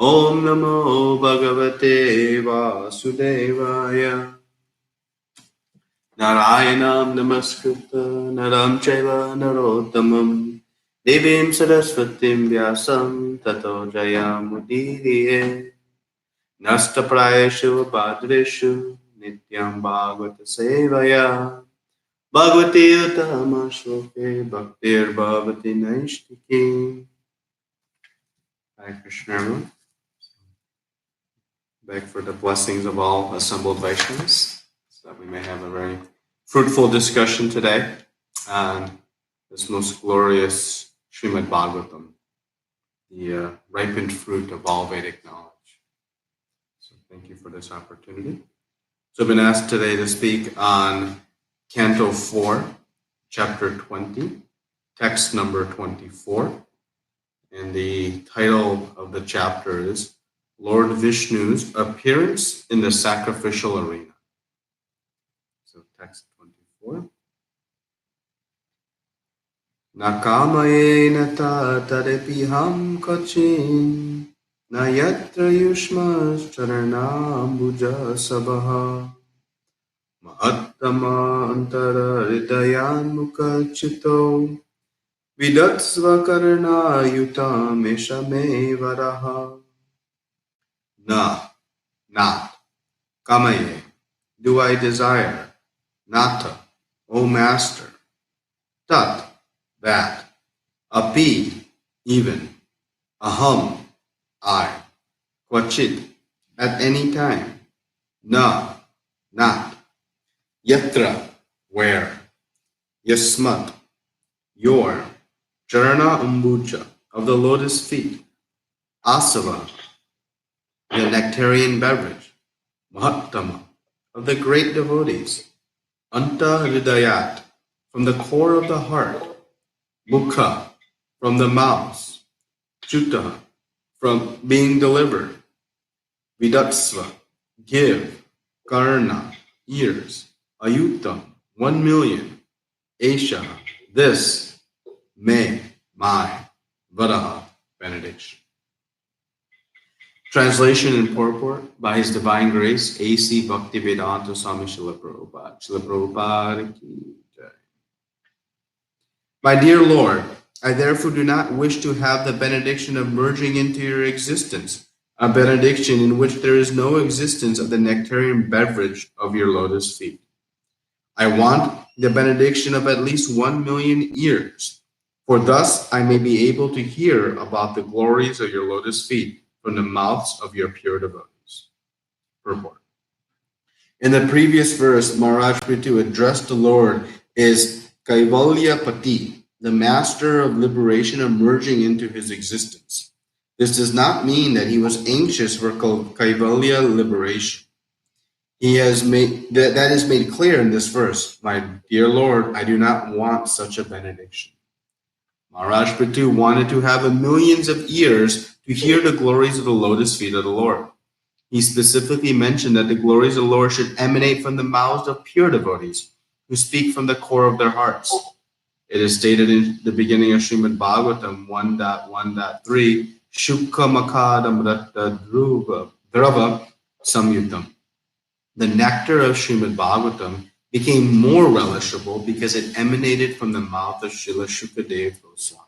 Om Namo Bhagavate Vasudevaya. Narayanam Namaskritta Naram Chaiva Narottamam Devim Saraswatim Vyasam Tato Jayamudiriye Nastaprayeshu Bhadreshu Nityam Bhagavata Sevaya Bhagavati Uttama Shloke Bhaktir Bhavati Naishtiki. Hare Krishna. Beg for the blessings of all assembled Vaishnavas, so that we may have a very fruitful discussion today on this most glorious Srimad Bhagavatam, the ripened fruit of all Vedic knowledge. So thank you for this opportunity. So I've been asked today to speak on Canto 4, Chapter 20, text number 24, and the title of the chapter is Lord Vishnu's appearance in the sacrificial arena. So text 24. Nakamayena tatarepiham kachin nayatra yushmas charanambuja sabaha mahattama antara hridayan mukachito vidatsva karna yutam eshame varaha. Not, kamaye, do I desire, nata, O Master, tat, that, api, even, aham, I, kvachit, at any time, na, not, yatra, where, yasmat, your, charana umbuja, of the lotus feet, asava, the nectarian beverage, mahattama, of the great devotees, anta hridayat, from the core of the heart, mukha, from the mouths, chuta, from being delivered, vidatsva, give, karna, ears, ayutam, 1,000,000, esha, this, may, my, varaha, benediction. Translation and purport by His Divine Grace, A.C. Bhaktivedanta Swami Srila Prabhupada. Srila Prabhupada ki jai. My dear Lord, I therefore do not wish to have the benediction of merging into your existence, a benediction in which there is no existence of the nectarian beverage of your lotus feet. I want the benediction of at least 1,000,000 ears, for thus I may be able to hear about the glories of your lotus feet from the mouths of your pure devotees. Purport. In the previous verse, Maharaj Prithu addressed the Lord as Kaivalya Pati, the master of liberation emerging into his existence. This does not mean that he was anxious for Kaivalya liberation. That is made clear in this verse. My dear Lord, I do not want such a benediction. Maharaj Prithu wanted to have millions of ears to hear the glories of the lotus feet of the Lord. He specifically mentioned that the glories of the Lord should emanate from the mouths of pure devotees who speak from the core of their hearts. It is stated in the beginning of Srimad Bhagavatam 1.1.3, Shukha Makadam Ratta Drava Samyutam. The nectar of Srimad Bhagavatam became more relishable because it emanated from the mouth of Srila Shukadeva Goswami.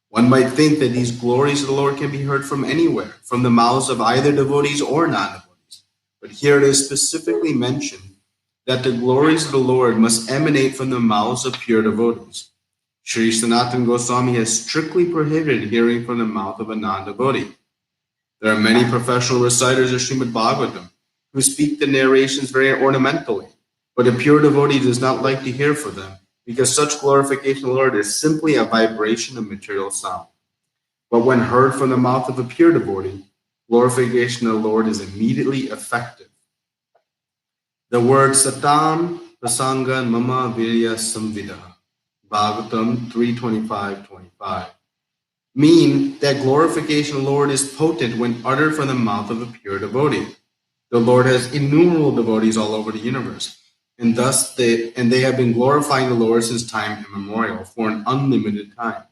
One might think that these glories of the Lord can be heard from anywhere, from the mouths of either devotees or non-devotees. But here it is specifically mentioned that the glories of the Lord must emanate from the mouths of pure devotees. Sri Sanatana Goswami has strictly prohibited hearing from the mouth of a non-devotee. There are many professional reciters of Srimad Bhagavatam who speak the narrations very ornamentally, but a pure devotee does not like to hear from them, because such glorification of the Lord is simply a vibration of material sound. But when heard from the mouth of a pure devotee, glorification of the Lord is immediately effective. The word satam prasanga mama virya samvida, Bhagavatam 3:25-25, mean that glorification of the Lord is potent when uttered from the mouth of a pure devotee. The Lord has innumerable devotees all over the universe, and they have been glorifying the Lord since time immemorial, for an unlimited time.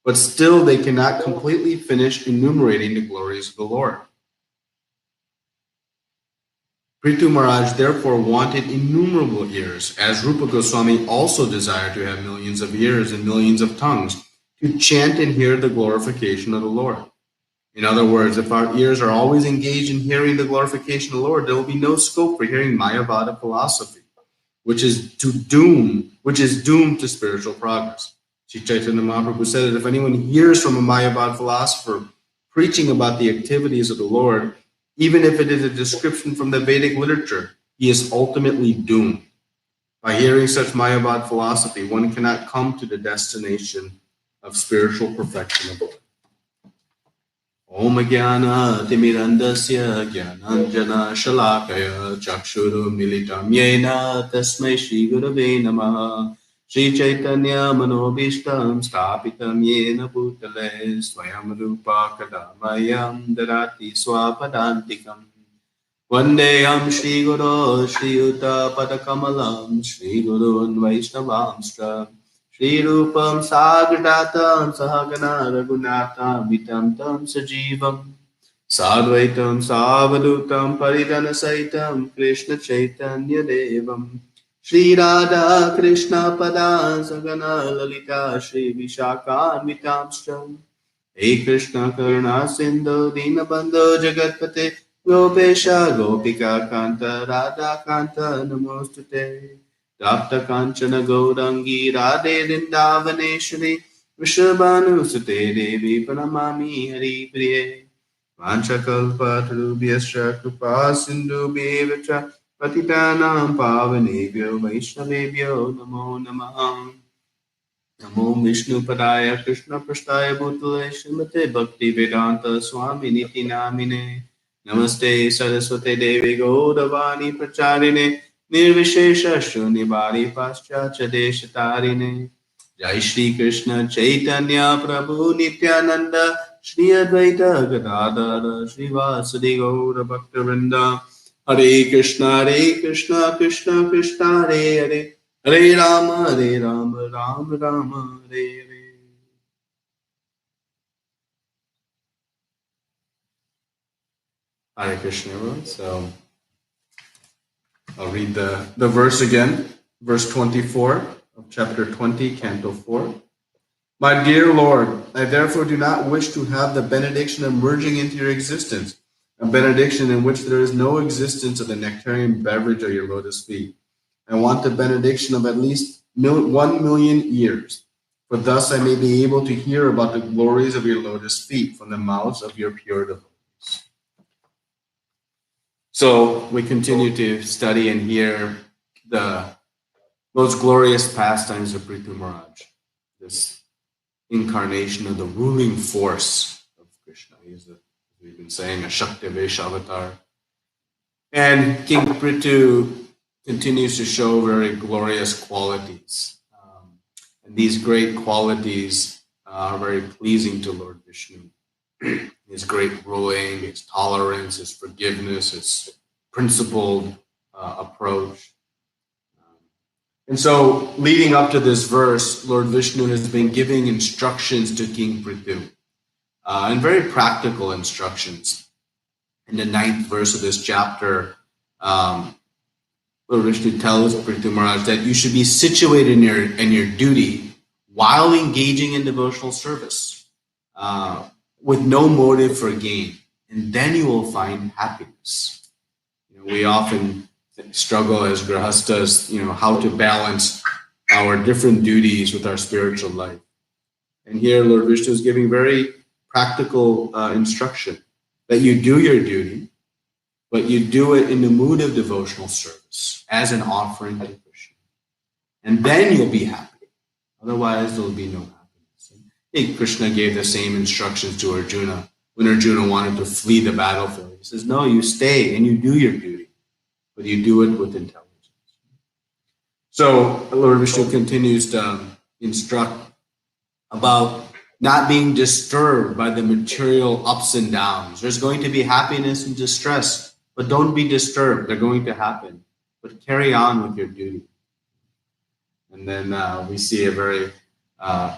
but still they cannot completely finish enumerating the glories of the Lord. Prithu Maharaj therefore wanted innumerable ears, as Rupa Goswami also desired to have millions of ears and millions of tongues, to chant and hear the glorification of the Lord. In other words, if our ears are always engaged in hearing the glorification of the Lord, there will be no scope for hearing Mayavada philosophy, which is doomed to spiritual progress. Sri Chaitanya Mahaprabhu said that if anyone hears from a Mayavad philosopher preaching about the activities of the Lord, even if it is a description from the Vedic literature, he is ultimately doomed. By hearing such Mayavad philosophy, one cannot come to the destination of spiritual perfection of life. Om Jnana Timirandasya Jnananjana Shalakaya Chakshuru Militam Yena Tasmai Shri Gurave Namaha Shri Chaitanya Manobishtam Stapitam Yena Bhutale Swayam Rupa Kadamayam Darati Swapadantikam Vandeyam Shri Guru Shri Yuta Padakamalam Shri Gurun Vaishnavamstra Shri Rupam Sagradatam Sahagana Raghunatam Vitam Tam Sajivam Sadvaitam Savadutam Paridana Saitam Krishna Chaitanya Devam Shri Radha Krishna Padan Sagana Lalita Shri Vishakhan Vitamstram Hey Krishna Karuna Sindhu Dinabandhu Jagatpate Gopesha Gopika Kanta Radha Kanta Namostate Tapta Kanchana Gaurangi Radhe Vrindavaneshwari Vrishabhanu Sute Devi Pranamami Hari Priye Vanchakalpa Tarubhyascha Kripa Sindhu Bhevacha Patitanam Pavanebhyo Vaishnavebhyo Namo Namaha Namo Vishnu Padaya Krishna Prasthaya Bhutale Srimate Bhakti Vedanta Swami Niti Namine Namaste Saraswate Devi Gaudavani Pracharine Nirvishesha Shunibari Paschacha Deshatarine Jai Shri Krishna Chaitanya Prabhu Nityananda Shri Advaita Gadadara Shri Vasudi Gaura Bhaktivinoda Hare Krishna Krishna Krishna Hare Hare Hare Rama, Rama Rama, Hare Hare. Hare Krishna, everyone. So I'll read the verse again, verse 24 of chapter 20, canto 4. My dear Lord, I therefore do not wish to have the benediction of merging into your existence, a benediction in which there is no existence of the nectarian beverage of your lotus feet. I want the benediction of at least 1 million years, for thus I may be able to hear about the glories of your lotus feet from the mouths of your pure devotees. So we continue to study and hear the most glorious pastimes of Prithu Maharaj, this incarnation of the ruling force of Krishna. He is, as we've been saying, a Shaktivesh avatar. And King Prithu continues to show very glorious qualities. And these great qualities are very pleasing to Lord Vishnu. His great ruling, his tolerance, his forgiveness, his principled approach. And so, leading up to this verse, Lord Vishnu has been giving instructions to King Prithu, and very practical instructions. In the 9th verse of this chapter, Lord Vishnu tells Prithu Maharaj that you should be situated in your duty while engaging in devotional service, with no motive for gain, and then you will find happiness. We often struggle as grahastas, how to balance our different duties with our spiritual life. And here Lord Vishnu is giving very practical instruction that you do your duty, but you do it in the mood of devotional service as an offering to Krishna. And then you'll be happy. Otherwise, there will be no happiness. And Krishna gave the same instructions to Arjuna when Arjuna wanted to flee the battlefield. He says, no, you stay and you do your duty, but you do it with intelligence. So Lord Vishnu continues to instruct about not being disturbed by the material ups and downs. There's going to be happiness and distress, but don't be disturbed. They're going to happen, but carry on with your duty. And then we see a very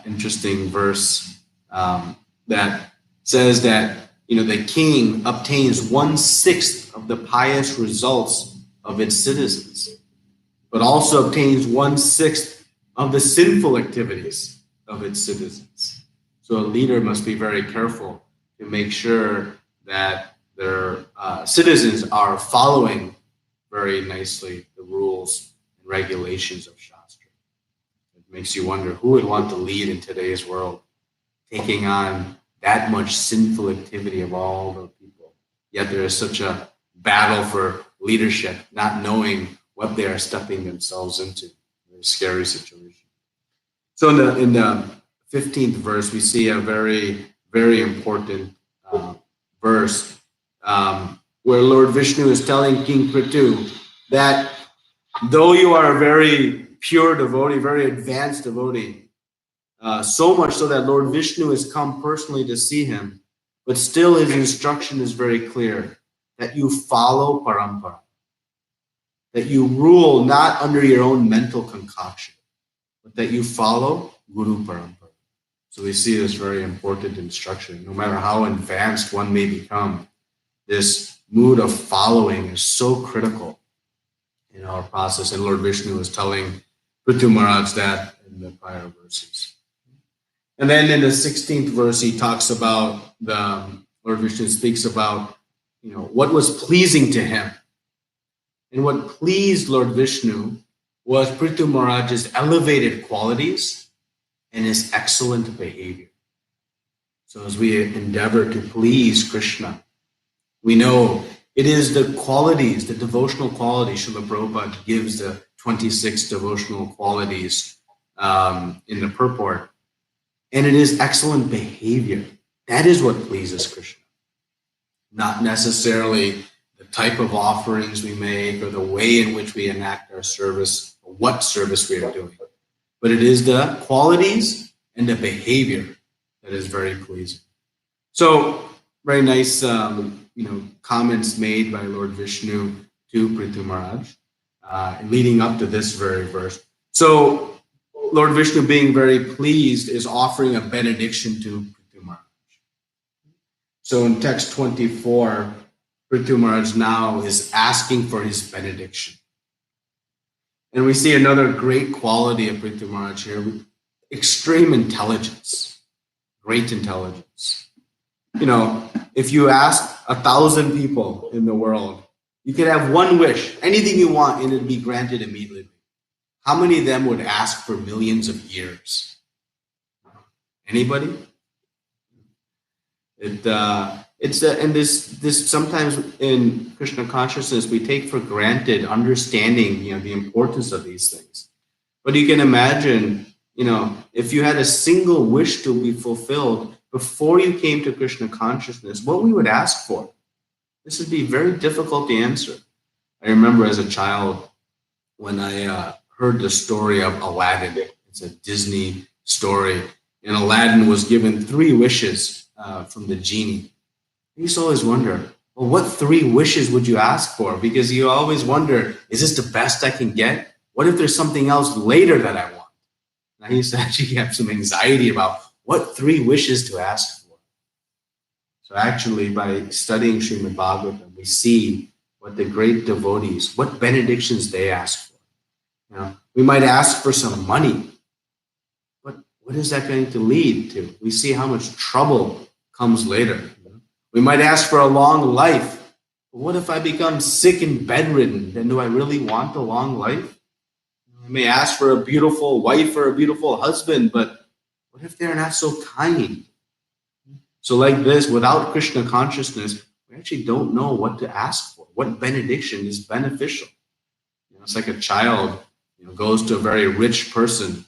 interesting verse that says that the king obtains 1/6 of the pious results of its citizens, but also obtains 1/6 of the sinful activities of its citizens. So a leader must be very careful to make sure that their citizens are following very nicely the rules and regulations of Shastra. It makes you wonder who would want to lead in today's world, taking on that much sinful activity of all the people. Yet there is such a battle for leadership, not knowing what they are stepping themselves into. A scary situation. So in the 15th verse, we see a very, very important verse where Lord Vishnu is telling King Prithu that though you are a very pure devotee, very advanced devotee, so much so that Lord Vishnu has come personally to see him, but still his instruction is very clear, that you follow parampara, that you rule not under your own mental concoction, but that you follow Guru Parampara. So we see this very important instruction. No matter how advanced one may become, this mood of following is so critical in our process. And Lord Vishnu is telling Prithu Maharaj that in the prior verses. And then in the 16th verse, he talks about Lord Vishnu speaks about, what was pleasing to him. And what pleased Lord Vishnu was Prithu Maharaj's elevated qualities and his excellent behavior. So as we endeavor to please Krishna, we know it is the qualities, the devotional qualities. Srila Prabhupada gives the 26 devotional qualities in the purport. And it is excellent behavior. That is what pleases Krishna. Not necessarily the type of offerings we make or the way in which we enact our service or what service we are doing. But it is the qualities and the behavior that is very pleasing. So very nice comments made by Lord Vishnu to Prithu Maharaj leading up to this very verse. So Lord Vishnu, being very pleased, is offering a benediction to Prithu Maharaj. So in text 24, Prithu Maharaj now is asking for his benediction. And we see another great quality of Prithu Maharaj here, extreme intelligence, great intelligence. If you ask 1,000 people in the world, you could have one wish, anything you want, and it'd be granted immediately. How many of them would ask for millions of years? Anybody? And this sometimes in Krishna consciousness we take for granted understanding the importance of these things. But you can imagine, if you had a single wish to be fulfilled before you came to Krishna consciousness, what we would ask for. This would be very difficult to answer. I remember as a child when I heard the story of Aladdin. It's a Disney story, and Aladdin was given 3 wishes from the genie. I used to always wonder, well, what 3 wishes would you ask for? Because you always wonder, is this the best I can get? What if there's something else later that I want? And I used to actually have some anxiety about what 3 wishes to ask for. So actually, by studying Srimad Bhagavatam, we see what the great devotees, what benedictions they ask for. We might ask for some money, but what is that going to lead to? We see how much trouble comes later. We might ask for a long life, but what if I become sick and bedridden? Then do I really want a long life? We may ask for a beautiful wife or a beautiful husband, but what if they're not so kind? So like this, without Krishna consciousness, we actually don't know what to ask for, what benediction is beneficial. It's like a child goes to a very rich person,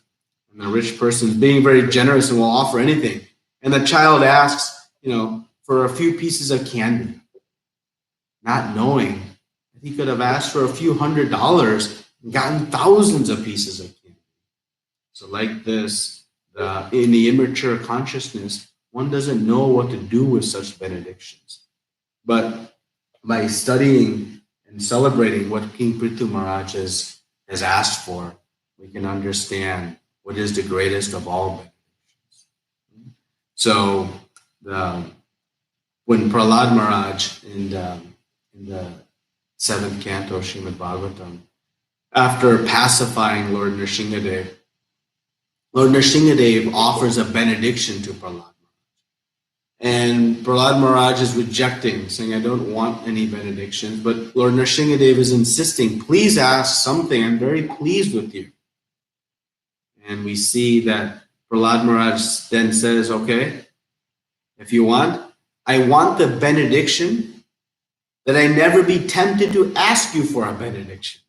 and the rich person is being very generous and will offer anything. And the child asks, for a few pieces of candy, not knowing that he could have asked for a few $100s and gotten thousands of pieces of candy. So like this, in the immature consciousness, one doesn't know what to do with such benedictions. But by studying and celebrating what King Prithu Maharaj has asked for, we can understand what is the greatest of all benedictions. So when Prahlad Maharaj in the 7th canto of Srimad Bhagavatam, after pacifying Lord Nrsingadev, Lord Nrsingadev offers a benediction to Prahlad. And Prahlad Maharaj is rejecting, saying, I don't want any benedictions. But Lord Nrsingadev is insisting, please ask something. I'm very pleased with you. And we see that Prahlad Maharaj then says, okay, if you want, I want the benediction that I never be tempted to ask you for a benediction.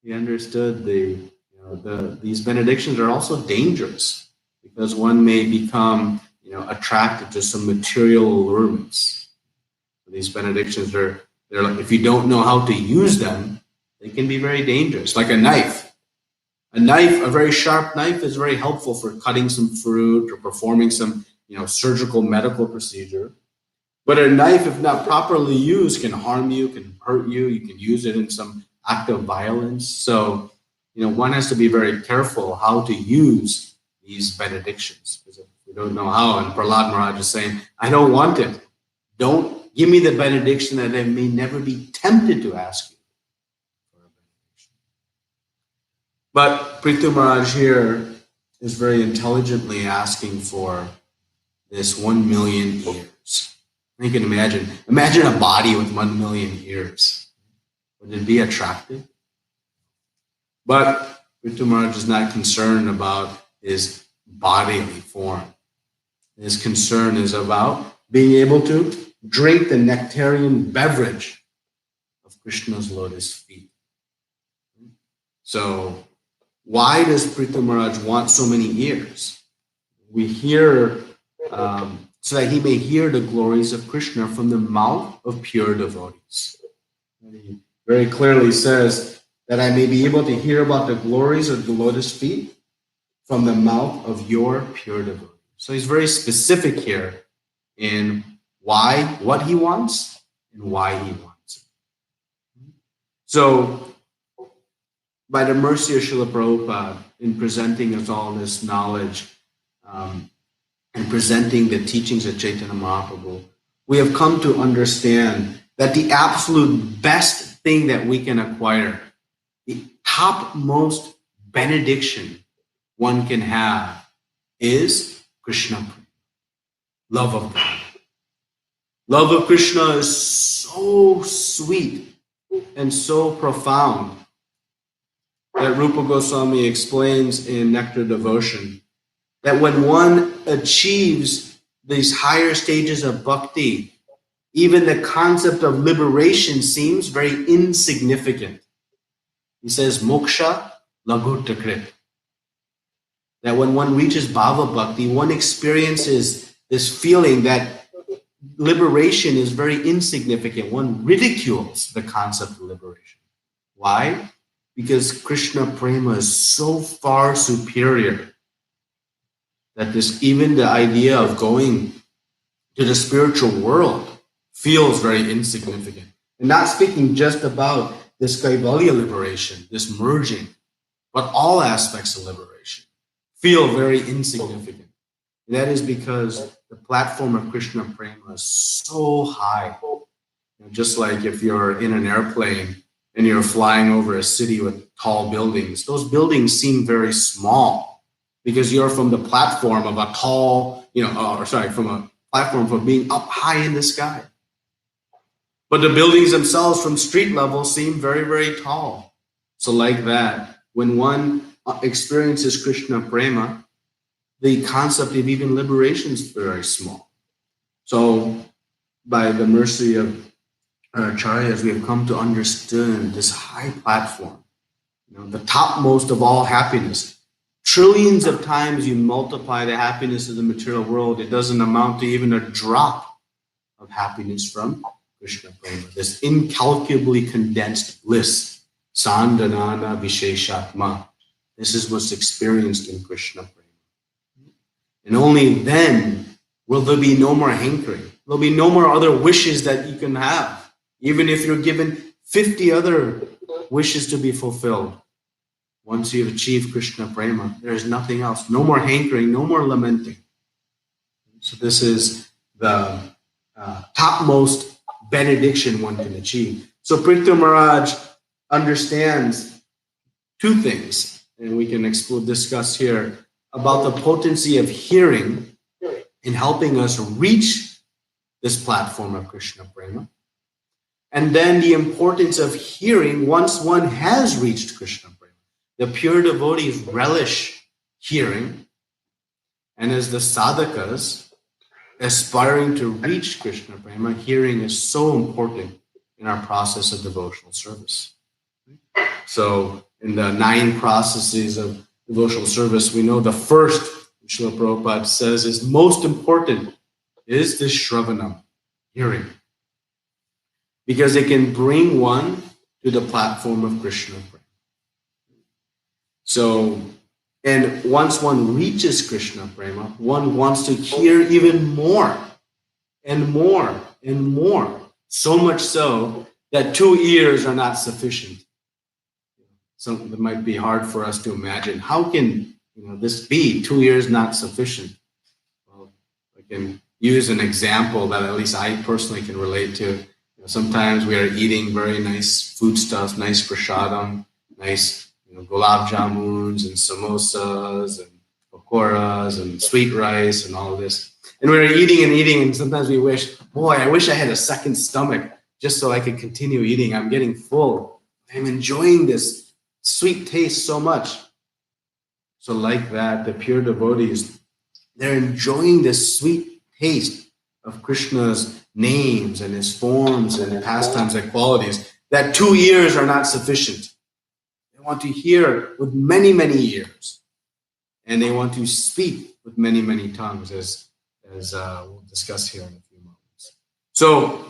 He understood these benedictions are also dangerous because one may become attracted to some material allurements. These benedictions they're like, if you don't know how to use them, they can be very dangerous. Like a knife. A very sharp knife is very helpful for cutting some fruit or performing some, surgical medical procedure. But a knife, if not properly used, can harm you, can hurt you. You can use it in some act of violence. So, one has to be very careful how to use these benedictions. Because if we don't know how, and Prahlad Maharaj is saying, I don't want it. Don't give me the benediction that I may never be tempted to ask you for a benediction. But Prithu Maharaj here is very intelligently asking for this 1 million ears. You can imagine a body with 1 million ears. Would it be attractive? But Prithu Maharaj is not concerned about his bodily form. His concern is about being able to drink the nectarian beverage of Krishna's lotus feet. So why does Prithu Maharaj want so many ears? We hear, so that he may hear the glories of Krishna from the mouth of pure devotees. He very clearly says that I may be able to hear about the glories of the lotus feet from the mouth of your pure devotees. So he's very specific here in what he wants and why he wants it. So by the mercy of Srila Prabhupada in presenting us all this knowledge and presenting the teachings of Chaitanya Mahaprabhu, we have come to understand that the absolute best thing that we can acquire, the topmost benediction one can have, is Krishna, love of God. Love of Krishna is so sweet and so profound that Rupa Goswami explains in Nectar Devotion that when one achieves these higher stages of bhakti, even the concept of liberation seems very insignificant. He says, moksha laghutakrit. That when one reaches bhava bhakti, one experiences this feeling that liberation is very insignificant. One ridicules the concept of liberation. Why? Because Krishna prema is so far superior that even the idea of going to the spiritual world feels very insignificant. And not speaking just about this Kaivalya liberation, this merging, but all aspects of liberation feel very insignificant. And that is because the platform of Krishna prema is so high. Just like if you're in an airplane and you're flying over a city with tall buildings, those buildings seem very small because you're from the platform of a tall, from a platform for being up high in the sky. But the buildings themselves from street level seem very, very tall. So like that, when one experiences Krishna prema, the concept of even liberation is very small. So by the mercy of our acharyas, we have come to understand this high platform, the topmost of all happiness. Trillions of times you multiply the happiness of the material world, it doesn't amount to even a drop of happiness from Krishna prema, this incalculably condensed bliss, sandhanana visheshatma. This is what's experienced in Krishna prema. And only then will there be no more hankering. There'll be no more other wishes that you can have, even if you're given 50 other wishes to be fulfilled. Once you've achieved Krishna prema, there is nothing else. No more hankering, no more lamenting. So this is the topmost benediction one can achieve. So Prithu Maharaj understands two things, and we can discuss here about the potency of hearing in helping us reach this platform of Krishna Prema, and then the importance of hearing once one has reached Krishna Prema. The pure devotees relish hearing, and as the sadhakas aspiring to reach Krishna Prema, hearing is so important in our process of devotional service. So in the 9 processes of devotional service, we know the first, Srila Prabhupada says, is most important is this Shravanam, hearing. Because it can bring one to the platform of Krishna Prema. So, and once one reaches Krishna Prema, one wants to hear even more and more and more. So much so that 2 ears are not sufficient. Something that might be hard for us to imagine. How can this be? 2 ears not sufficient? Well, I can use an example that at least I personally can relate to. Sometimes we are eating very nice foodstuffs, nice prasadam, nice gulab jamuns and samosas and pakoras and sweet rice and all of this. And we're eating and eating, and sometimes we wish, boy, I wish I had a second stomach just so I could continue eating. I'm getting full. I'm enjoying this sweet taste so much. So like that, the pure devotees, they're enjoying this sweet taste of Krishna's names and his forms and pastimes and qualities, that 2 ears are not sufficient. They want to hear with many, many ears. And they want to speak with many, many tongues, as we'll discuss here in a few moments. So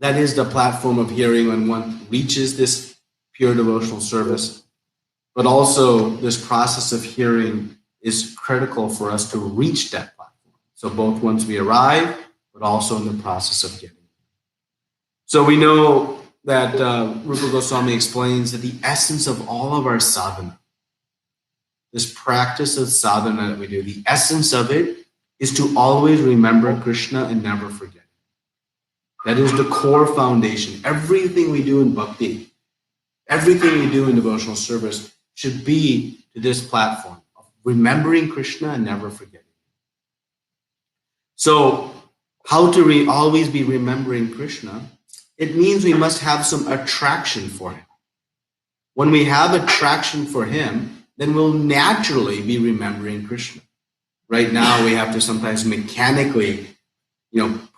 that is the platform of hearing when one reaches this pure devotional service. But also this process of hearing is critical for us to reach that platform. So both once we arrive, but also in the process of getting there. So we know that Rupa Goswami explains that the essence of all of our sadhana, this practice of sadhana that we do, the essence of it is to always remember Krishna and never forget him. That is the core foundation. Everything we do in bhakti, everything we do in devotional service should be to this platform of remembering Krishna and never forgetting him. So how to always be remembering Krishna? It means we must have some attraction for him. When we have attraction for him, then we'll naturally be remembering Krishna. Right now, we have to sometimes mechanically,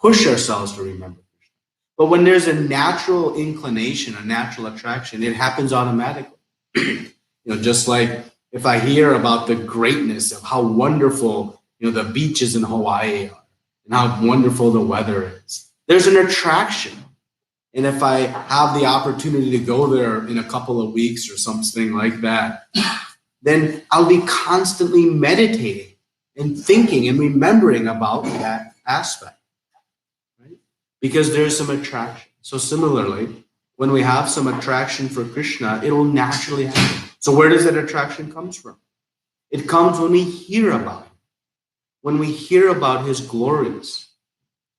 push ourselves to remember Krishna. But when there's a natural inclination, a natural attraction, it happens automatically. Just like if I hear about the greatness of how wonderful, the beaches in Hawaii are and how wonderful the weather is, there's an attraction. And if I have the opportunity to go there in a couple of weeks or something like that, then I'll be constantly meditating and thinking and remembering about that aspect, right? Because there's some attraction. So similarly, when we have some attraction for Krishna, it will naturally happen. So where does that attraction come from? It comes when we hear about him. When we hear about his glories,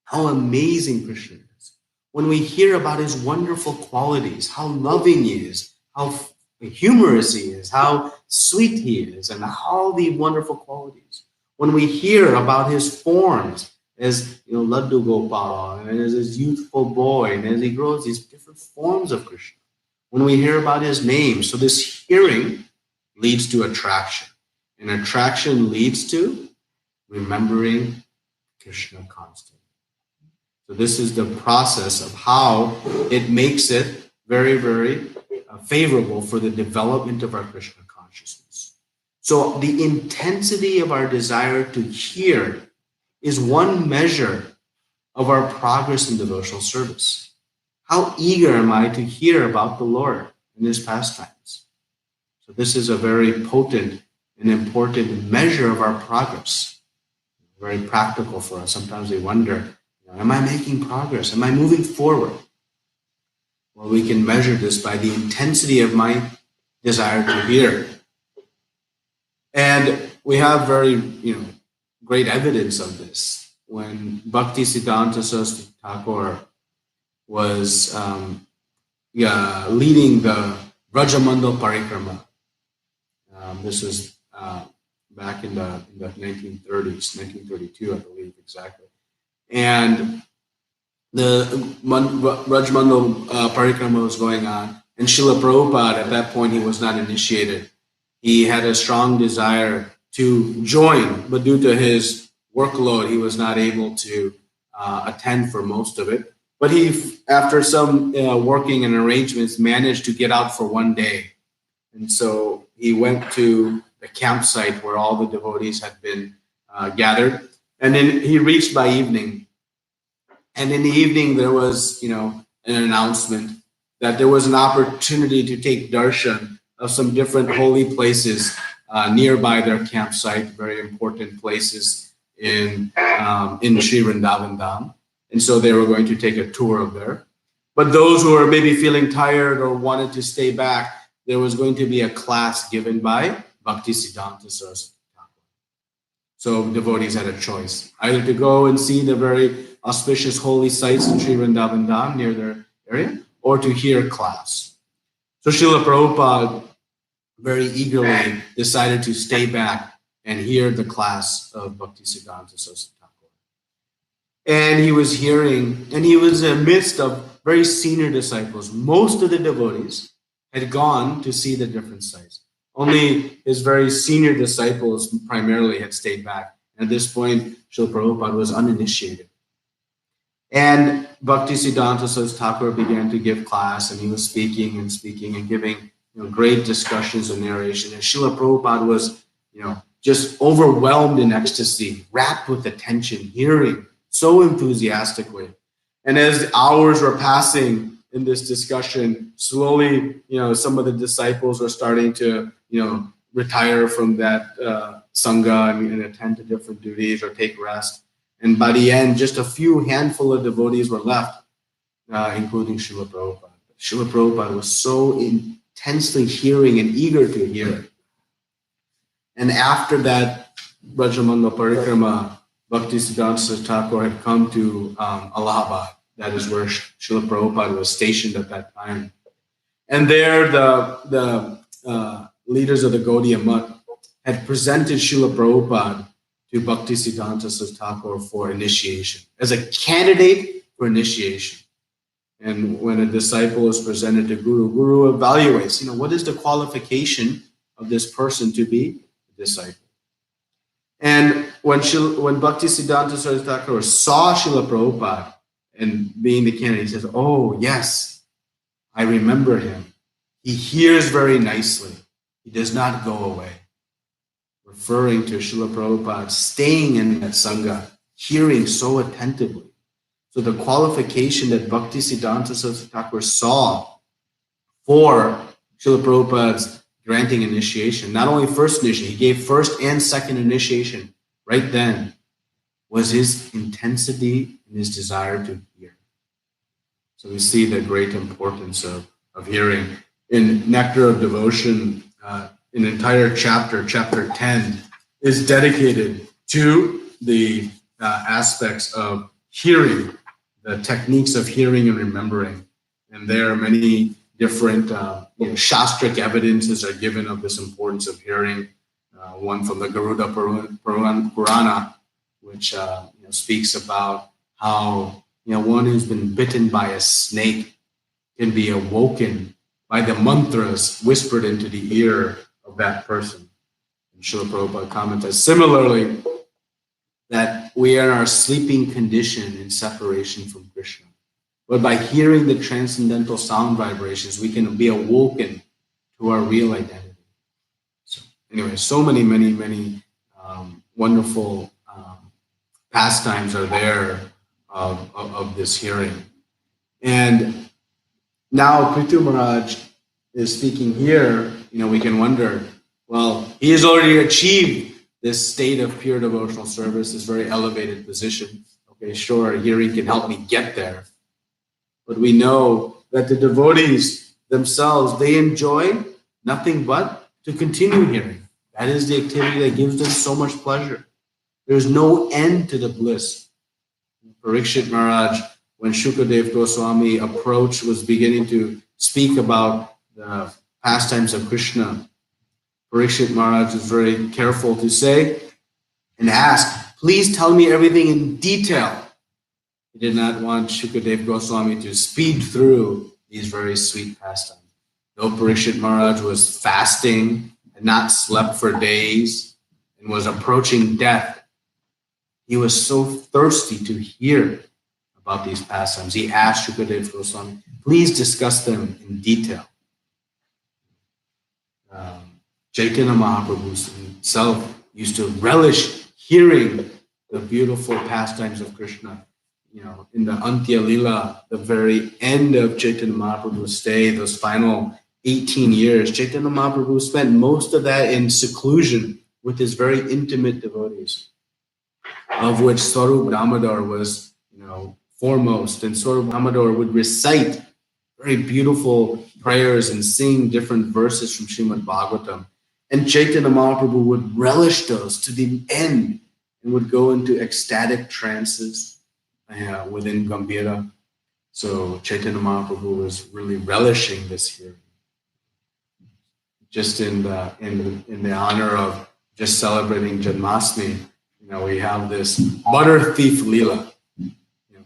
how amazing Krishna is. When we hear about his wonderful qualities, how loving he is, how humorous he is, how sweet he is, and all the wonderful qualities. When we hear about his forms as Laddu Gopal, and as his youthful boy, and as he grows, these different forms of Krishna. When we hear about his name, so this hearing leads to attraction, and attraction leads to remembering Krishna constantly. So this is the process of how it makes it very, very favorable for the development of our Krishna consciousness. So the intensity of our desire to hear is one measure of our progress in devotional service. How eager am I to hear about the Lord and his pastimes? So this is a very potent and important measure of our progress. Very practical for us. Sometimes we wonder, am I making progress? Am I moving forward? Well, we can measure this by the intensity of my desire to hear. And we have very, great evidence of this. When Bhakti Siddhanta Saraswati Thakur was leading the Brajamandal Parikrama. This was back in the 1930s, 1932, I believe, exactly. And the Brajamandal Parikrama was going on, and Srila Prabhupada, at that point, he was not initiated. He had a strong desire to join, but due to his workload, he was not able to attend for most of it. But he, after some working and arrangements, managed to get out for one day. And so he went to the campsite where all the devotees had been gathered. And then he reached by evening. And in the evening, there was, an announcement that there was an opportunity to take darshan of some different holy places nearby their campsite, very important places in Sri Vrindavan Dham. And so they were going to take a tour of there. But those who were maybe feeling tired or wanted to stay back, there was going to be a class given by Bhakti Siddhanta Saraswati Thakur. So devotees had a choice, either to go and see the very auspicious holy sites in Sri Vrindavan Dham near their area, or to hear class. So Srila Prabhupada very eagerly decided to stay back and hear the class of Bhakti Siddhanta Saraswati Thakur. And he was hearing, and he was in the midst of very senior disciples. Most of the devotees had gone to see the different sites. Only his very senior disciples primarily had stayed back. At this point, Srila Prabhupada was uninitiated. And Bhakti Siddhanta Saraswati Thakur began to give class, and he was speaking and giving great discussions and narration. And Srila Prabhupada was just overwhelmed in ecstasy, rapt with attention, hearing so enthusiastically. And as the hours were passing in this discussion, slowly, some of the disciples were starting to, retire from that Sangha and attend to different duties or take rest. And by the end, just a few handful of devotees were left, including Srila Prabhupada. Srila Prabhupada was so intensely hearing and eager to hear. And after that Brajamandal Parikrama, Bhakti Siddhanta Saraswati Thakur had come to Allahabad. That is where Srila Prabhupada was stationed at that time. And there the leaders of the Gaudiya Mutt had presented Srila Prabhupada to Bhakti Siddhanta Saraswati Thakur for initiation, as a candidate for initiation. And when a disciple is presented to Guru evaluates, what is the qualification of this person to be a disciple? And when Bhakti Siddhanta Saraswati Thakur saw Srila Prabhupada and being the candidate, he says, "Oh, yes, I remember him. He hears very nicely. He does not go away." Referring to Srila Prabhupada staying in that Sangha, hearing so attentively. So the qualification that Bhakti Siddhanta Saraswati Thakur saw for Srila Prabhupada's granting initiation, not only first initiation, he gave first and second initiation right then, was his intensity and his desire to hear. So we see the great importance of hearing. In Nectar of Devotion, an entire chapter 10, is dedicated to the aspects of hearing, the techniques of hearing and remembering. And there are many different shastric evidences are given of this importance of hearing. One from the Garuda Purana, which speaks about how one who's been bitten by a snake can be awoken by the mantras whispered into the ear of that person. And Srila Prabhupada commented similarly that we are in our sleeping condition in separation from Krishna. But by hearing the transcendental sound vibrations, we can be awoken to our real identity. So anyway, so many wonderful pastimes are there of this hearing. And now Prithu Maharaj is speaking here, we can wonder, well, he has already achieved this state of pure devotional service, this very elevated position. Okay, sure, hearing can help me get there. But we know that the devotees themselves, they enjoy nothing but to continue hearing. That is the activity that gives them so much pleasure. There's no end to the bliss. Parikshit Maharaj, when Shukadev Goswami was beginning to speak about the pastimes of Krishna, Parikshit Maharaj was very careful to say and ask, please tell me everything in detail. He did not want Shukadev Goswami to speed through these very sweet pastimes. Though Parikshit Maharaj was fasting and not slept for days and was approaching death, he was so thirsty to hear about these pastimes. He asked Shukadev Goswami, please discuss them in detail. Chaitanya Mahaprabhu himself used to relish hearing the beautiful pastimes of Krishna. In the Antya Lila, the very end of Chaitanya Mahaprabhu's stay, those final 18 years, Chaitanya Mahaprabhu spent most of that in seclusion with his very intimate devotees, of which Swarup Damodar was, foremost. And Swarup Damodar would recite very beautiful prayers and sing different verses from Srimad Bhagavatam. And Chaitanya Mahaprabhu would relish those to the end and would go into ecstatic trances within Gambhira. So Chaitanya Mahaprabhu was really relishing this hearing. Just in the honor of just celebrating Janmashtami, we have this butter thief Leela.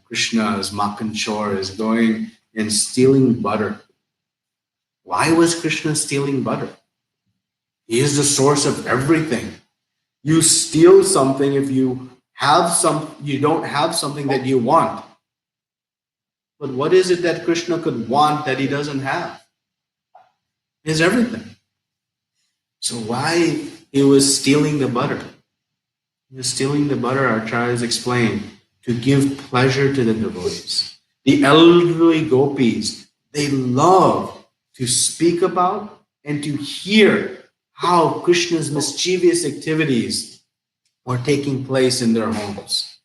Krishna, as Makhan Chor, is going and stealing butter. Why was Krishna stealing butter? He is the source of everything. You steal something if you don't have something that you want. But what is it that Krishna could want that he doesn't have? He has everything. So why he was stealing the butter? He was stealing the butter, our acharyas explained, to give pleasure to the devotees. The elderly gopis, they love to speak about and to hear how Krishna's mischievous activities were taking place in their homes.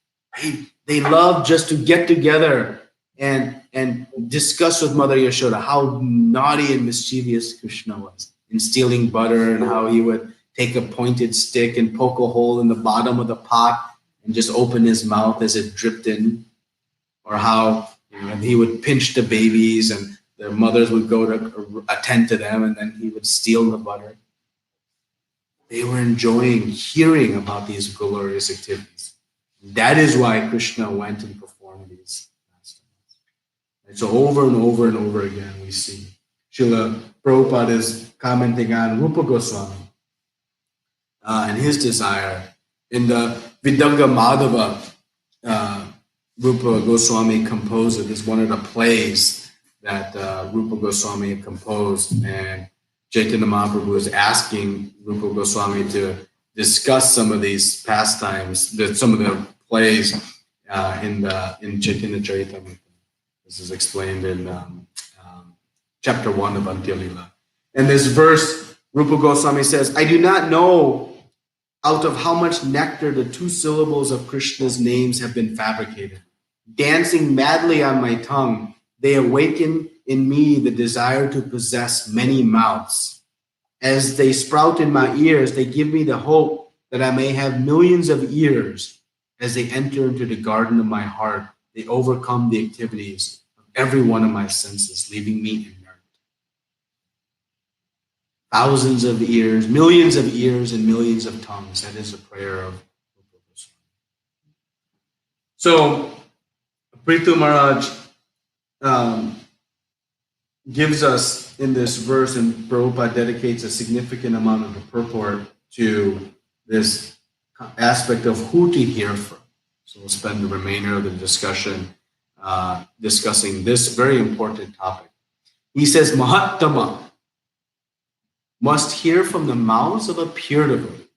They love just to get together and discuss with Mother Yashoda how naughty and mischievous Krishna was in stealing butter, and how he would take a pointed stick and poke a hole in the bottom of the pot and just open his mouth as it dripped in, or how he would pinch the babies and their mothers would go to attend to them, and then he would steal the butter. They were enjoying hearing about these glorious activities. That is why Krishna went and performed these pastimes. And so over and over and over again we see Srila Prabhupada is commenting on Rupa Goswami and his desire. In the Vidanga Madhava, Rupa Goswami composed it. It's one of the plays that Rupa Goswami composed, and Chaitanya Mahaprabhu is asking Rupa Goswami to discuss some of these pastimes, some of the plays in Chaitanya Charitamrita. This is explained in chapter 1 of Antya Lila. In this verse, Rupa Goswami says, I do not know out of how much nectar the two syllables of Krishna's names have been fabricated. Dancing madly on my tongue, they awaken in me the desire to possess many mouths. As they sprout in my ears, they give me the hope that I may have millions of ears. As they enter into the garden of my heart, they overcome the activities of every one of my senses, leaving me inert. Thousands of ears, millions of ears, and millions of tongues. That is a prayer of Rupa Goswami. So, Prithu Maharaj gives us in this verse, and Prabhupada dedicates a significant amount of the purport to this aspect of who to hear from. So we'll spend the remainder of the discussion discussing this very important topic. He says, Mahattama must hear from the mouths of a pure devotee.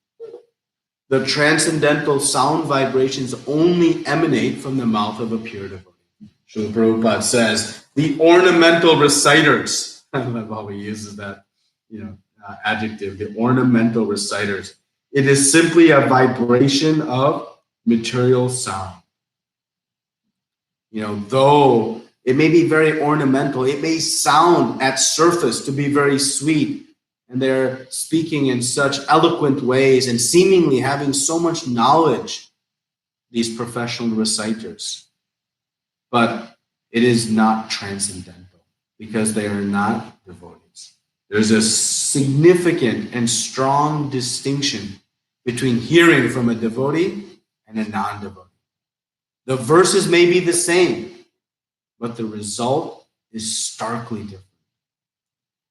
The transcendental sound vibrations only emanate from the mouth of a pure devotee. Srila Prabhupada says, the ornamental reciters, I love how he uses that adjective, the ornamental reciters. It is simply a vibration of material sound. Though it may be very ornamental, it may sound at surface to be very sweet, and they're speaking in such eloquent ways and seemingly having so much knowledge these professional reciters, but it is not transcendental because they are not devotees. There's a significant and strong distinction between hearing from a devotee and a non-devotee. The verses may be the same, but the result is starkly different.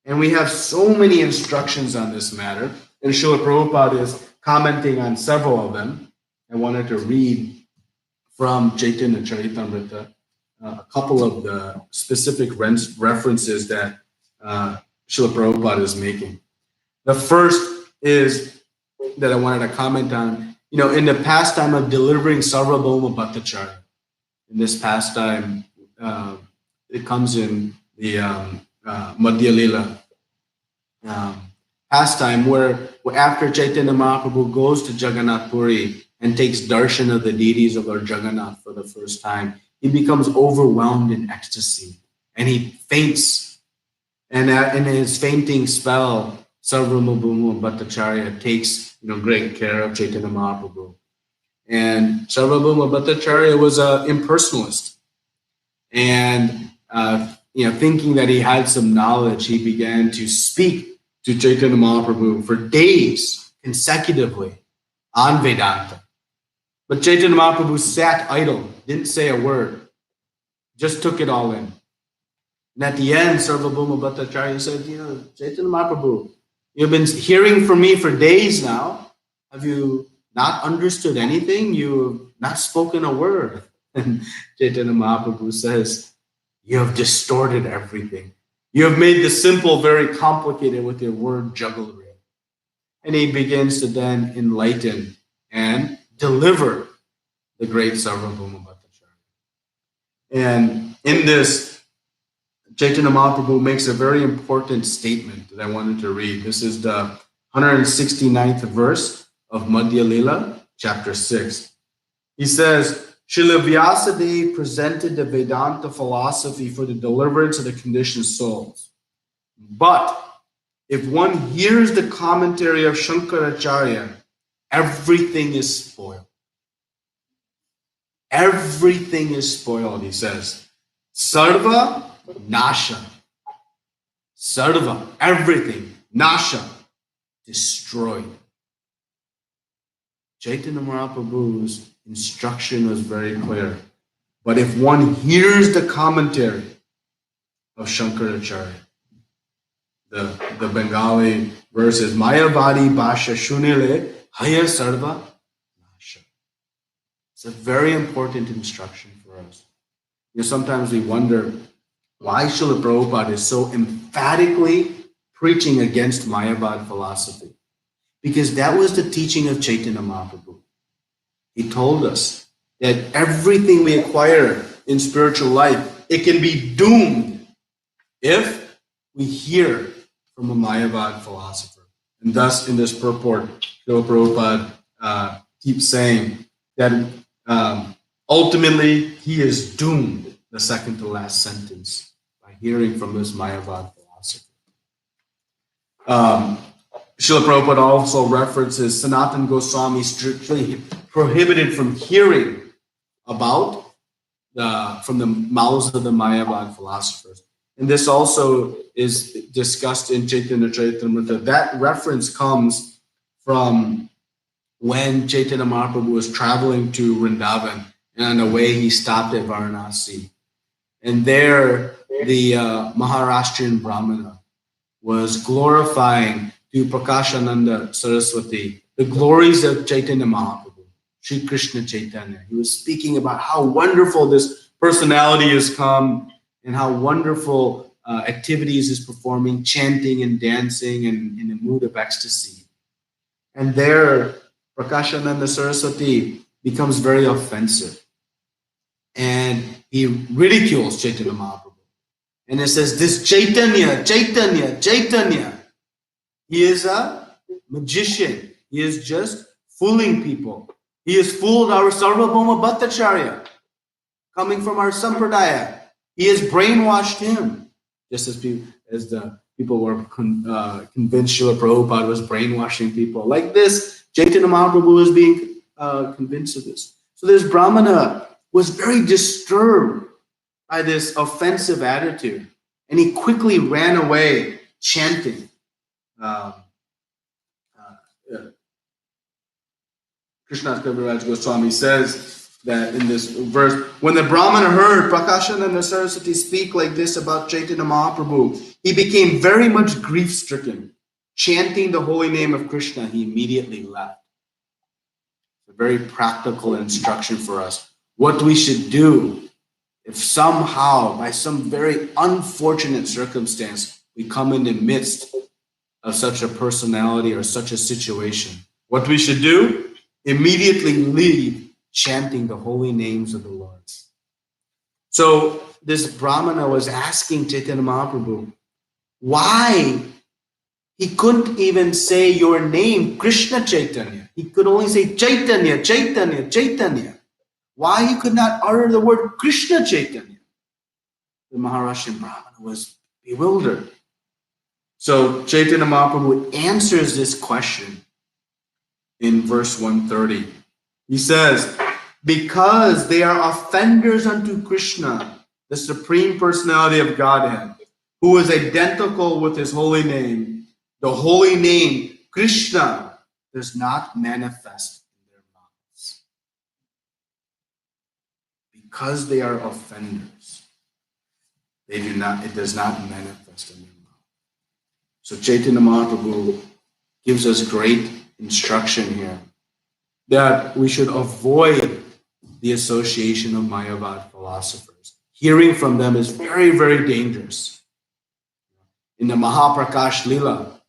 And we have so many instructions on this matter, and Srila Prabhupada is commenting on several of them. I wanted to read from Chaitanya Charitamrita a couple of the specific references that Srila Prabhupada is making. The first is that I wanted to comment on, in the pastime of delivering Sarvabhauma Bhattacharya. In this pastime, it comes in the Madhya Lila pastime where after Chaitanya Mahaprabhu goes to Jagannath Puri and takes darshan of the deities of Lord Jagannath for the first time, he becomes overwhelmed in ecstasy and he faints. And in his fainting spell, Sarvabhauma Bhattacharya takes great care of Chaitanya Mahaprabhu. And Sarvabhauma Bhattacharya was an impersonalist. And thinking that he had some knowledge, he began to speak to Chaitanya Mahaprabhu for days consecutively on Vedanta. But Chaitanya Mahaprabhu sat idle, didn't say a word, just took it all in. And at the end, Sarvabhauma Bhattacharya said, Chaitanya Mahaprabhu, you've been hearing from me for days now. Have you not understood anything? You've not spoken a word. And Chaitanya Mahaprabhu says, you have distorted everything. You have made the simple very complicated with your word jugglery. And he begins to then enlighten and deliver the great Sarvabhauma Bhattacharya. And in this, Chaitanya Mahaprabhu makes a very important statement that I wanted to read. This is the 169th verse of Madhya Lila, chapter 6. He says, Srila Vyasadeva presented the Vedanta philosophy for the deliverance of the conditioned souls. But if one hears the commentary of Shankaracharya, everything is spoiled. Everything is spoiled, he says. Sarva Nasha. Sarva, everything. Nasha, destroyed. Chaitanya Mahaprabhu's instruction was very clear. But if one hears the commentary of Shankaracharya, the Bengali verse is Mayavadi Bhasha Shunile Haya Sarva Nasha. It's a very important instruction for us. Sometimes we wonder why Srila Prabhupada is so emphatically preaching against Mayavad philosophy. Because that was the teaching of Chaitanya Mahaprabhu. He told us that everything we acquire in spiritual life, it can be doomed if we hear from a Mayavad philosopher. And thus, in this purport, Srila Prabhupada keeps saying that ultimately he is doomed, the second to last sentence, by hearing from this Mayavad philosopher. Srila Prabhupada also references Sanatana Goswami strictly prohibited from hearing about from the mouths of the Mayavad philosophers. And this also is discussed in Chaitanya Charitamrita. That reference comes from when Chaitanya Mahaprabhu was traveling to Vrindavan, and on the way he stopped at Varanasi. And there the Maharashtrian Brahmana was glorifying to Prakashananda Saraswati the glories of Chaitanya Mahaprabhu, Sri Krishna Chaitanya. He was speaking about how wonderful this personality has come and how wonderful activities is performing, chanting and dancing and in a mood of ecstasy. And there, Prakashananda Saraswati becomes very offensive. And he ridicules Chaitanya Mahaprabhu. And it says, this Chaitanya, he is a magician. He is just fooling people. He has fooled our Sarvabhauma Bhattacharya, coming from our Sampradaya. He has brainwashed him, just as the people were convinced Srila Prabhupada was brainwashing people. Like this, Chaitanya Mahaprabhu was being convinced of this. So this Brahmana was very disturbed by this offensive attitude, and he quickly ran away chanting. Krishnadas Kaviraj Goswami says that in this verse, when the Brahmana heard Prakashananda Saraswati speak like this about Chaitanya Mahaprabhu, he became very much grief-stricken. Chanting the holy name of Krishna, he immediately left. A very practical instruction for us. What we should do if somehow, by some very unfortunate circumstance, we come in the midst of such a personality or such a situation. What we should do? Immediately leave chanting the holy names of the Lord. So this Brahmana was asking Chaitanya Mahaprabhu why he couldn't even say your name, Krishna Chaitanya. He could only say Chaitanya, Chaitanya, Chaitanya. Why he could not utter the word Krishna Chaitanya? The Maharashtrian Brahmana was bewildered. So Chaitanya Mahaprabhu answers this question in verse 130. He says, because they are offenders unto Krishna, the Supreme Personality of Godhead, who is identical with his holy name, the holy name Krishna does not manifest in their mouths. Because they are offenders, it does not manifest in their mouth. So Chaitanya Mahaprabhu gives us great instruction here that we should avoid the association of Mayavad philosophers. Hearing from them is very, very dangerous. In the Mahaprakash Lila,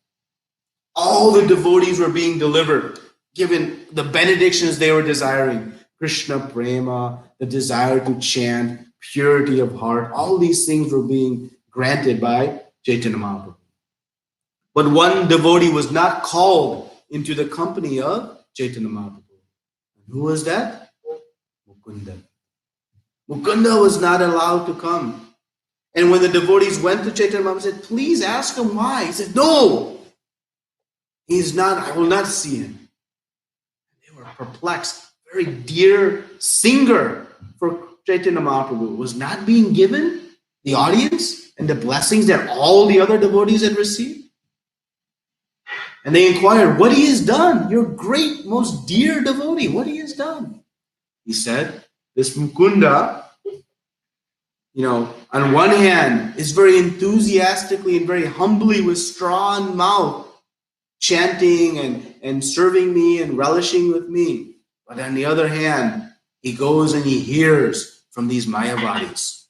all the devotees were being delivered, given the benedictions they were desiring. Krishna Prema, the desire to chant, purity of heart, all these things were being granted by Chaitanya Mahaprabhu. But one devotee was not called into the company of Chaitanya Mahaprabhu. Who was that? Mukunda. Mukunda was not allowed to come. And when the devotees went to Chaitanya Mahaprabhu and said, please ask him why. He said, no, he's not, I will not see him. They were perplexed. Very dear singer for Chaitanya Mahaprabhu was not being given the audience and the blessings that all the other devotees had received. And they inquired, what he has done? Your great, most dear devotee, what he has done? He said, this Mukunda, on one hand, is very enthusiastically and very humbly with straw in mouth, chanting and serving me and relishing with me. But on the other hand, he goes and he hears from these Mayavadis.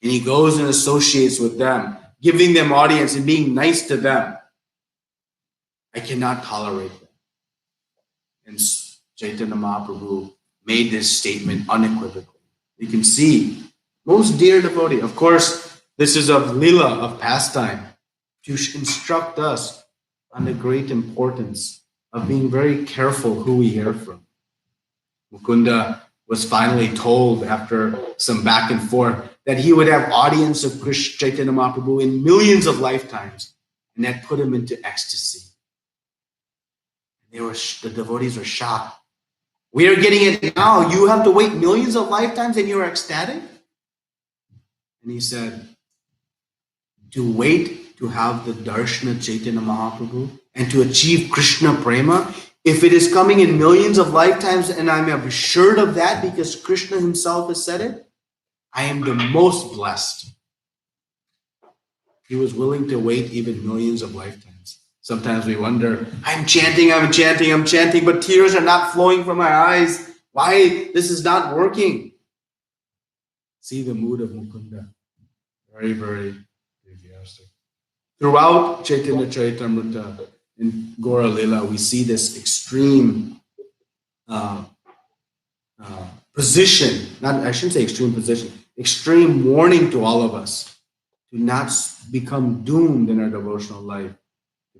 And he goes and associates with them, giving them audience and being nice to them. I cannot tolerate that. And Chaitanya Mahaprabhu made this statement unequivocally. You can see, most dear devotee, of course, this is of lila, of pastime, to instruct us on the great importance of being very careful who we hear from. Mukunda was finally told after some back and forth that he would have audience of Krishna Chaitanya Mahaprabhu in millions of lifetimes, and that put him into ecstasy. The devotees were shocked. We are getting it now. You have to wait millions of lifetimes and you're ecstatic? And he said, to wait to have the darshan of Chaitanya Mahaprabhu and to achieve Krishna Prema, if it is coming in millions of lifetimes and I'm assured of that because Krishna himself has said it, I am the most blessed. He was willing to wait even millions of lifetimes. Sometimes we wonder, I'm chanting, but tears are not flowing from my eyes. Why this is not working? See the mood of Mukunda. Very, very enthusiastic. Throughout Chaitanya Charitamrita and Gaura Lila, we see this extreme position, I shouldn't say extreme position, extreme warning to all of us to not become doomed in our devotional life.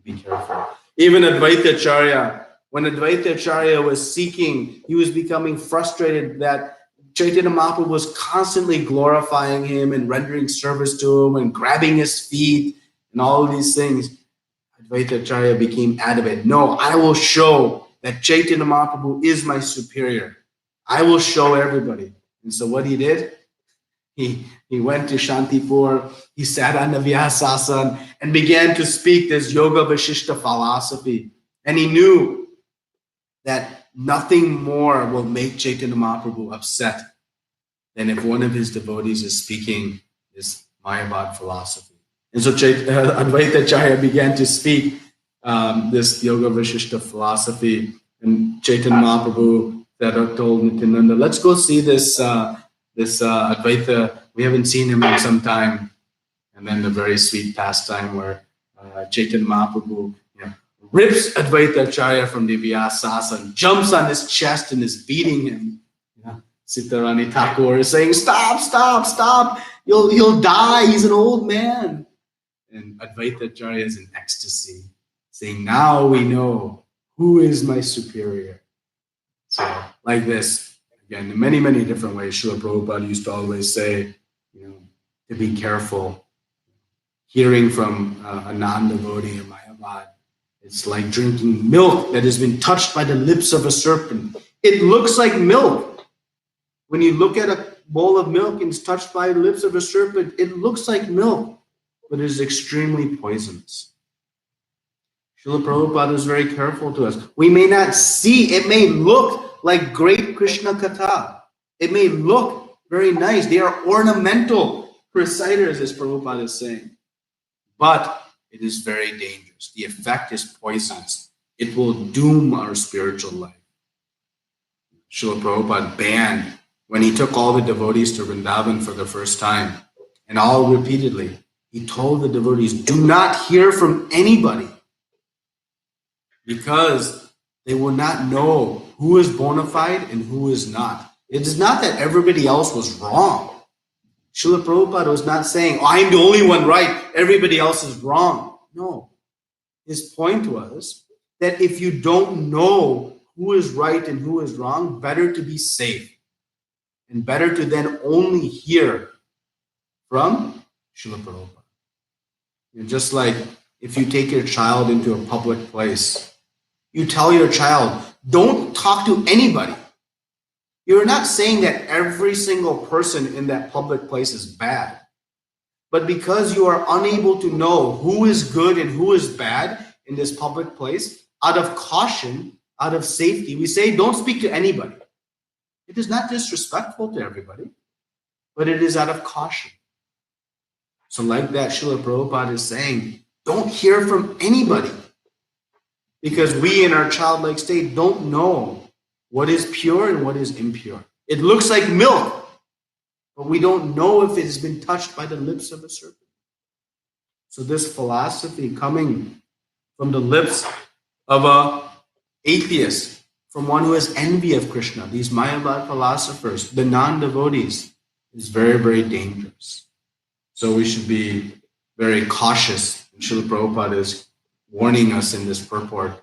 Be careful. Even Advaitacharya, when Advaitacharya was seeking, he was becoming frustrated that Chaitanya Mahaprabhu was constantly glorifying him and rendering service to him and grabbing his feet and all of these things. Advaitacharya became adamant. No, I will show that Chaitanya Mahaprabhu is my superior. I will show everybody. And so what he did, he went to Shantipur, he sat on the Vyasasana and began to speak this Yoga Vashishta philosophy. And he knew that nothing more will make Chaitanya Mahaprabhu upset than if one of his devotees is speaking this Mayavad philosophy. And so Advaita Acharya began to speak this Yoga Vashishta philosophy, and Chaitanya Mahaprabhu told Nityananda, let's go see this Advaita. We haven't seen him in some time. And then the very sweet pastime where Chaitanya Mahaprabhu rips Advaita Acharya from the Vyasasana, jumps on his chest and is beating him. Sitarani Thakur is saying, stop, stop, stop. He'll die. He's an old man. And Advaita Acharya is in ecstasy, saying, now we know who is my superior. So like this, again, in many, many different ways, Srila Prabhupada used to always say, to be careful. Hearing from a non-devotee in Mayavad, it's like drinking milk that has been touched by the lips of a serpent. It looks like milk. When you look at a bowl of milk and it's touched by the lips of a serpent, it looks like milk, but it is extremely poisonous. Srila Prabhupada is very careful to us. We may not see, it may look like great Krishna Katha. It may look very nice. They are ornamental reciters, as Prabhupada is saying. But it is very dangerous. The effect is poisonous. It will doom our spiritual life. Srila Prabhupada banned, when he took all the devotees to Vrindavan for the first time, and all repeatedly, he told the devotees, do not hear from anybody, because they will not know who is bona fide and who is not. It is not that everybody else was wrong. Srila Prabhupada was not saying, I'm the only one right, everybody else is wrong. No. His point was that if you don't know who is right and who is wrong, better to be safe. And better to then only hear from Srila Prabhupada. Just like if you take your child into a public place, you tell your child, don't talk to anybody. You're not saying that every single person in that public place is bad. But because you are unable to know who is good and who is bad in this public place, out of caution, out of safety, we say, don't speak to anybody. It is not disrespectful to everybody, but it is out of caution. So like that, Srila Prabhupada is saying, don't hear from anybody, because we in our childlike state don't know what is pure and what is impure. It looks like milk, but we don't know if it has been touched by the lips of a serpent. So this philosophy coming from the lips of an atheist, from one who has envy of Krishna, these Mayavad philosophers, the non-devotees, is very, very dangerous. So we should be very cautious. And Srila Prabhupada is warning us in this purport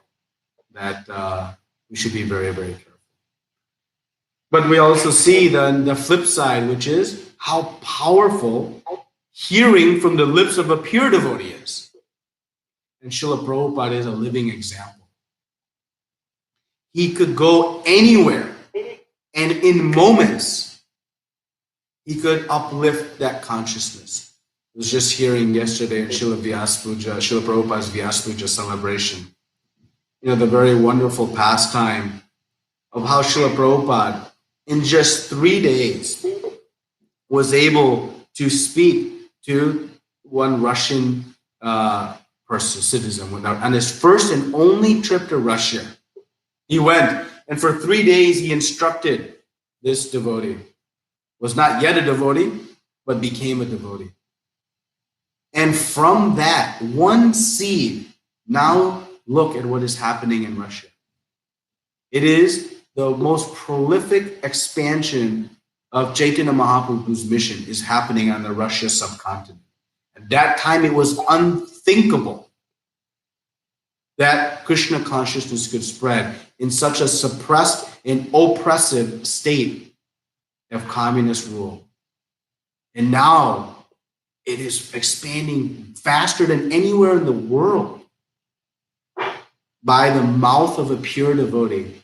that we should be very, very careful. But we also see the flip side, which is how powerful hearing from the lips of a pure devotee is. And Srila Prabhupada is a living example. He could go anywhere, and in moments, he could uplift that consciousness. I was just hearing yesterday in Srila Prabhupada's Vyas Puja celebration, the very wonderful pastime of how Srila Prabhupada, in just 3 days, was able to speak to one Russian citizen on his first and only trip to Russia. He went, and for 3 days he instructed this devotee. Was not yet a devotee, but became a devotee. And from that one seed, now look at what is happening in Russia. It is the most prolific expansion of Chaitanya Mahaprabhu's mission is happening on the Russia subcontinent. At that time, it was unthinkable that Krishna consciousness could spread in such a suppressed and oppressive state of communist rule. And now it is expanding faster than anywhere in the world by the mouth of a pure devotee.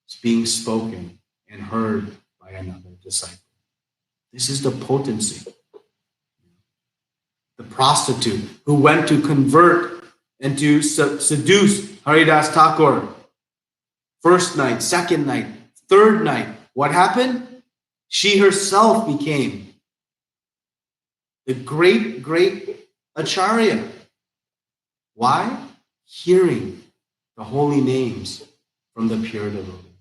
It's being spoken and heard by another disciple. This is the potency. The prostitute who went to convert and to seduce Haridas Thakur. First night, second night, third night. What happened? She herself became the great, great Acharya. Why? Hearing the holy names from the pure devotee.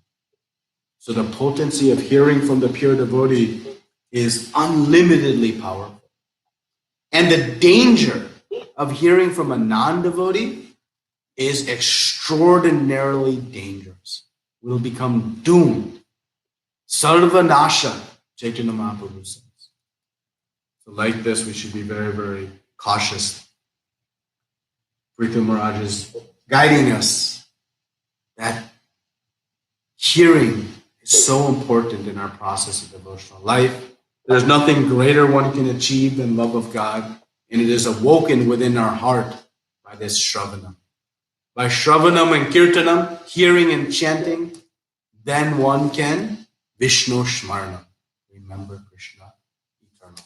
So the potency of hearing from the pure devotee is unlimitedly powerful. And the danger of hearing from a non-devotee is extraordinarily dangerous. We'll become doomed. Sarvanasha, Chaitanya Mahaprabhu says. So like this, we should be very, very cautious. Prithu Maharaj is guiding us that hearing is so important in our process of devotional life. There's nothing greater one can achieve than love of God, and it is awoken within our heart by this Shravanam. By Shravanam and Kirtanam, hearing and chanting, then one can Vishnu Shmarnam, remember Krishna eternally.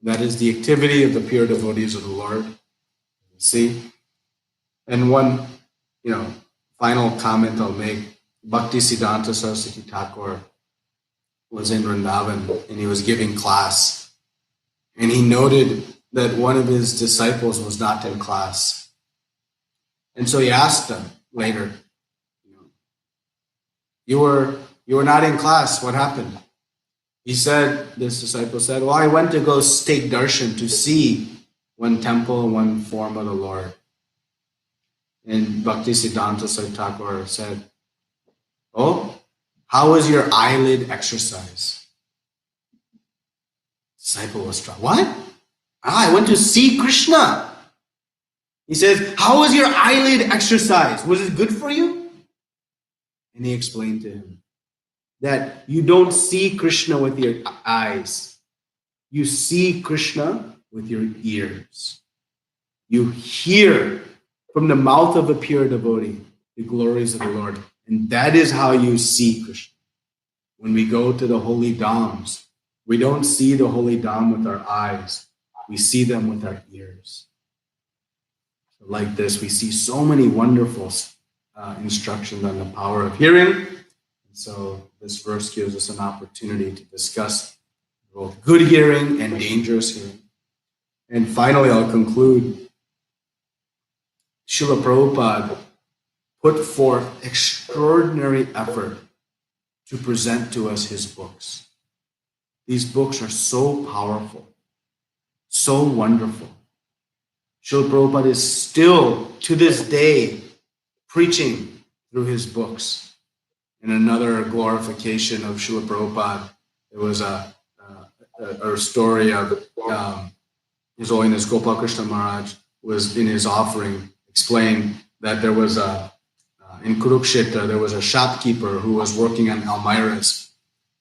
That is the activity of the pure devotees of the Lord. See? And one, final comment I'll make. Bhakti Siddhanta Saraswati Thakur was in Vrindavan and he was giving class. And he noted that one of his disciples was not in class. And so he asked them later, you were not in class, what happened? This disciple said, well, I went to go take darshan to see one temple, one form of the Lord. And Bhakti Siddhanta Saraswati Thakur said, oh, how was your eyelid exercise? Disciple was struck. What? I went to see Krishna. He says, how was your eyelid exercise? Was it good for you? And he explained to him that you don't see Krishna with your eyes. You see Krishna with your ears. You hear from the mouth of a pure devotee the glories of the Lord. And that is how you see Krishna. When we go to the holy dhams, we don't see the holy dham with our eyes. We see them with our ears. So like this, we see so many wonderful instructions on the power of hearing. So this verse gives us an opportunity to discuss both good hearing and dangerous hearing. And finally, I'll conclude. Srila Prabhupada put forth extraordinary effort to present to us his books. These books are so powerful, so wonderful. Srila Prabhupada is still, to this day, preaching through his books. In another glorification of Srila Prabhupada, there was a story of His Holiness Gopal Krishna Maharaj was in his offering explained that there was in Kurukshetra, there was a shopkeeper who was working on almirahs,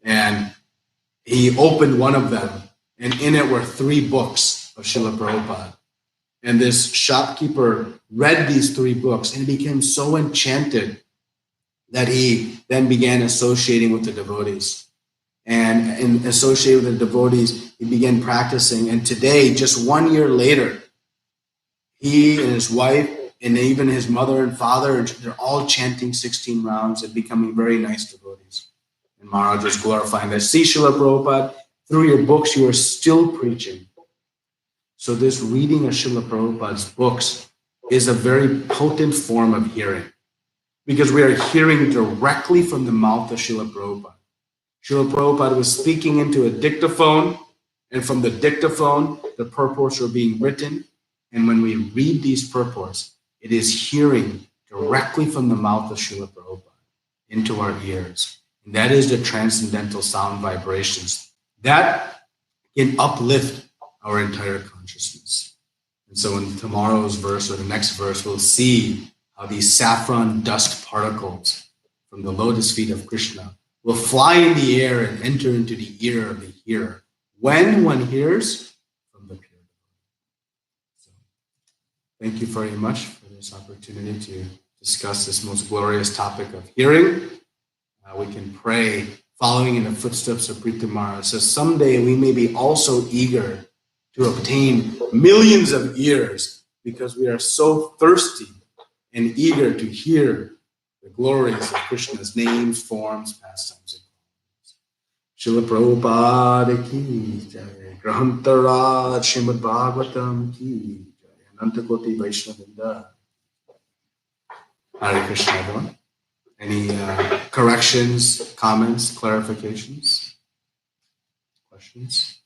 and he opened one of them, and in it were 3 books of Srila Prabhupada. And this shopkeeper read these 3 books and became so enchanted that he then began associating with the devotees. And in associating with the devotees, he began practicing. And today, just 1 year later, he and his wife and even his mother and father, they're all chanting 16 rounds and becoming very nice devotees. And Maharaj was glorifying that. See, Srila Prabhupada, through your books, you are still preaching. So this reading of Srila Prabhupada's books is a very potent form of hearing, because we are hearing directly from the mouth of Srila Prabhupada. Srila Prabhupada was speaking into a dictaphone, and from the dictaphone, the purports were being written. And when we read these purports, it is hearing directly from the mouth of Srila Prabhupada into our ears. And that is the transcendental sound vibrations that can uplift our entire consciousness. And so in tomorrow's verse or the next verse, we'll see how these saffron dust particles from the lotus feet of Krishna will fly in the air and enter into the ear of the hearer when one hears from the pure. So, thank you very much for this opportunity to discuss this most glorious topic of hearing. We can pray following in the footsteps of Prithvi Maharaj, says someday we may be also eager to obtain millions of years because we are so thirsty and eager to hear the glories of Krishna's names, forms, pastimes, and qualities. Srila Prabhupada ki jai, Grahantaraj Srimad Bhagavatam ki jai, Anantakoti Vaishnavinda. Hare Krishna, everyone. Any corrections, comments, clarifications, questions?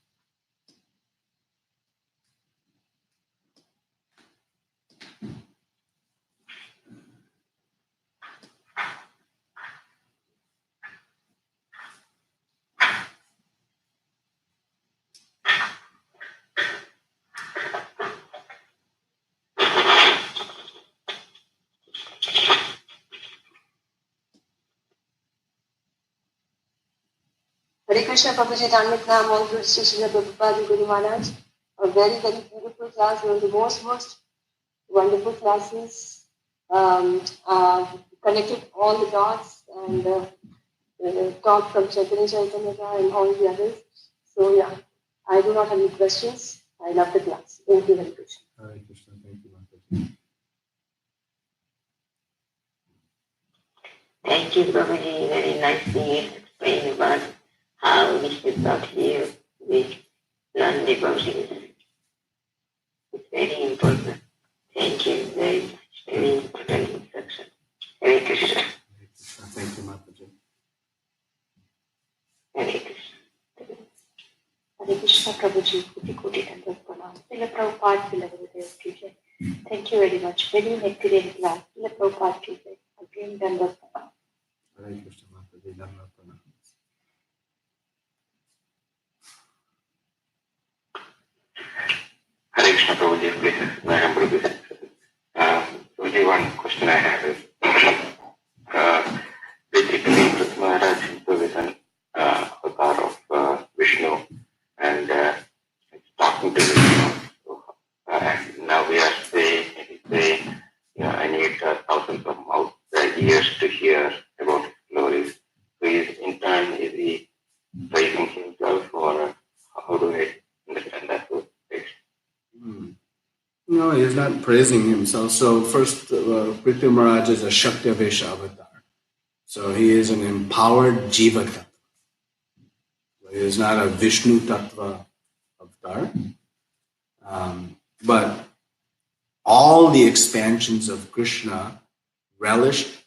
Hare Krishna Prabhuji, Dhanmit Nam, all good Srila Prabhupada Guru Maharaj. A very, very beautiful class, one of the most wonderful classes. Connected all the dots and talked from Chaitanya Chaitanya and all the others. So yeah, I do not have any questions. I love the class. Thank you, Hare Krishna. Hare Krishna, thank you, Mataji. Thank you, Prabhuji. Very nicely explained about how we should not hear with non-devotees. It's very important. Thank you very much. Very important instruction. Hare Krishna. Hare Krishna, thank you, Mataji. Hare Krishna. Hare Krishna Prabhuji, Koti Dandava Pranam. Srila Prabhupada Srila Gurudev Ki Jai. Thank you very much. Very nectarine class. Srila Prabhupada Ki Jai. Again Dandava Pranam. Hare Krishna, Mataji. Dhanava Pranam. Hare Krishna Prabhuji, this is Nayam Prabhuji. Prabhuji, one question I have is, basically, Prithvi Maharaj is an avatar of Vishnu, and it's talking to Vishnu. So, and now we are saying, I need thousands of ears to hear about his glories. So in turn, is he praising himself, or how do I understand that? No, he's not praising himself. So first, Prithvi Maharaj is a Shaktavesha avatar. So he is an empowered Jiva Tattva. He is not a Vishnu Tattva avatar. But all the expansions of Krishna relished